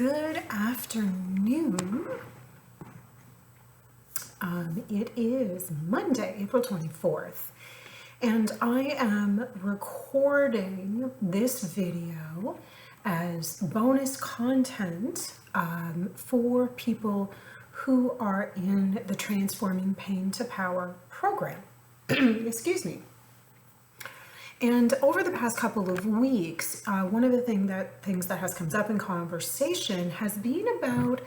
Good afternoon. It is Monday, April 24th, and I am recording this video as bonus content for people who are in the Transforming Pain to Power program. Excuse me. And over the past couple of weeks, one of the things that has come up in conversation has been about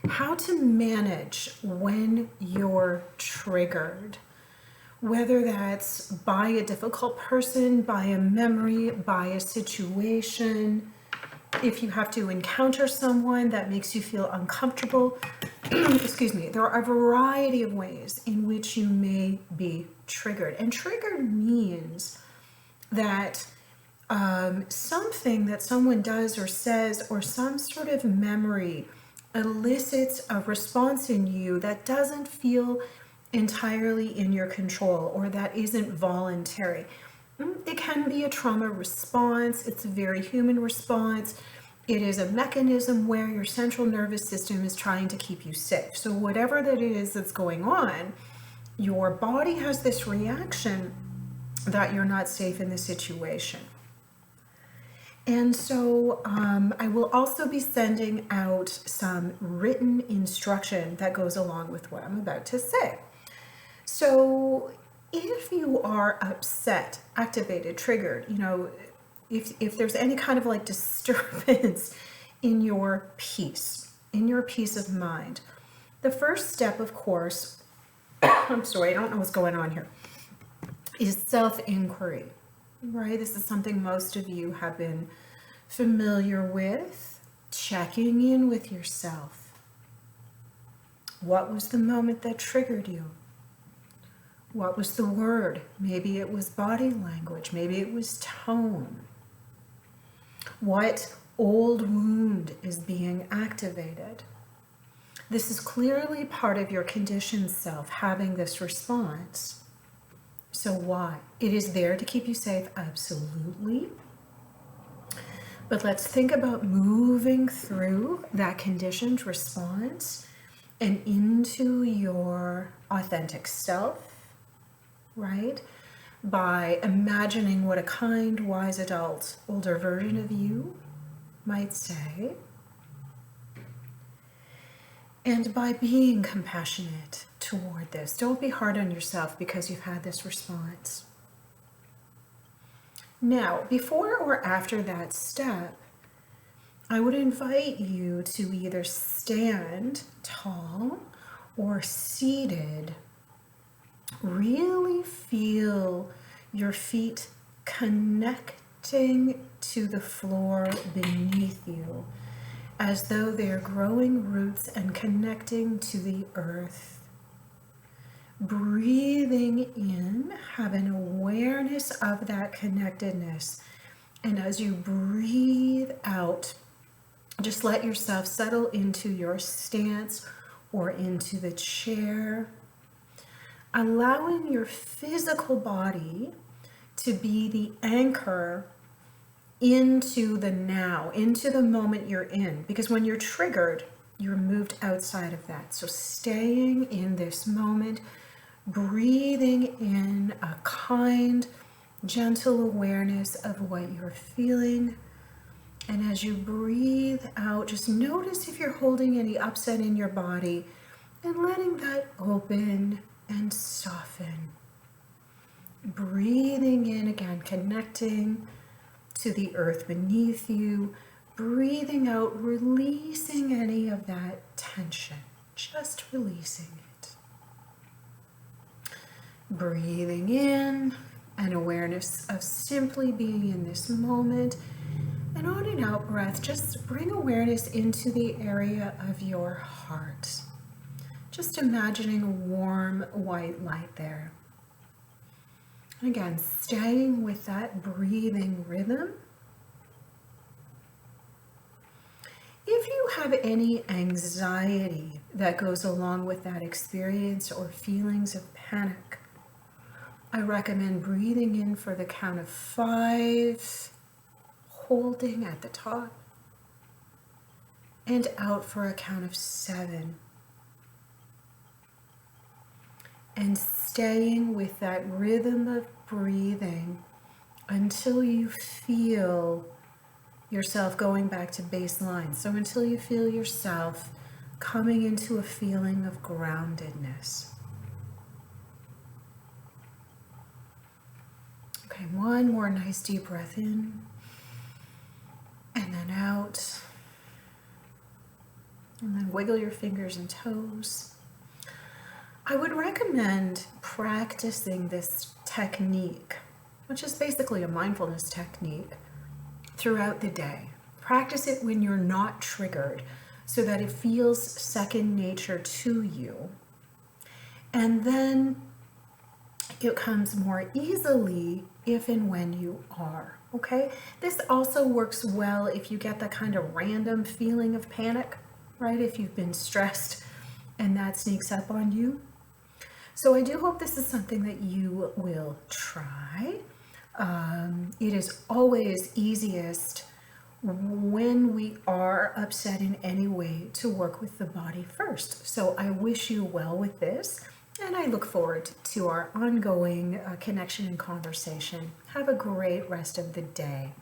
how to manage when you're triggered, whether that's by a difficult person, by a memory, by a situation, if you have to encounter someone that makes you feel uncomfortable. Excuse me, there are a variety of ways in which you may be triggered. And triggered means that something that someone does or says or some sort of memory elicits a response in you that doesn't feel entirely in your control or that isn't voluntary. It can be a trauma response. It's a very human response. It is a mechanism where your central nervous system is trying to keep you safe. So whatever that is that's going on, your body has this reaction that you're not safe in the situation. And so I will also be sending out some written instruction that goes along with what I'm about to say. So if you are upset, activated, triggered, if there's any kind of like disturbance in your peace of mind, the first step, of course, I'm sorry, I don't know what's going on here, is self-inquiry, right? This is something most of you have been familiar with, checking in with yourself. What was the moment that triggered you? What was the word? Maybe it was body language, maybe it was tone. What old wound is being activated? This is clearly part of your conditioned self having this response. So why? It is there to keep you safe, absolutely. But let's think about moving through that conditioned response and into your authentic self, right? By imagining what a kind, wise adult, older version of you might say. And by being compassionate toward this. Don't be hard on yourself because you've had this response. Now, before or after that step, I would invite you to either stand tall or seated. Really feel your feet connecting to the floor beneath you, as though they're growing roots and connecting to the earth. Breathing in, have an awareness of that connectedness. And as you breathe out, just let yourself settle into your stance or into the chair, allowing your physical body to be the anchor into the now, into the moment you're in. Because when you're triggered, you're moved outside of that. So staying in this moment, breathing in a kind, gentle awareness of what you're feeling. And as you breathe out, just notice if you're holding any upset in your body and letting that open and soften. Breathing in again, connecting to the earth beneath you. Breathing out, releasing any of that tension, just releasing it. Breathing in, an awareness of simply being in this moment. And on an out breath, just bring awareness into the area of your heart. Just imagining a warm white light there. And again, staying with that breathing rhythm. If you have any anxiety that goes along with that experience or feelings of panic, I recommend breathing in for the count of 5, holding at the top, and out for a count of 7. And staying with that rhythm of breathing until you feel yourself going back to baseline. So until you feel yourself coming into a feeling of groundedness. Okay, one more nice deep breath in and then out. And then wiggle your fingers and toes. I would recommend practicing this technique, which is basically a mindfulness technique, throughout the day. Practice it when you're not triggered so that it feels second nature to you. And then it comes more easily if and when you are, okay? This also works well if you get that kind of random feeling of panic, right? If you've been stressed and that sneaks up on you. So I do hope this is something that you will try. It is always easiest when we are upset in any way to work with the body first. So I wish you well with this, and I look forward to our ongoing connection and conversation. Have a great rest of the day.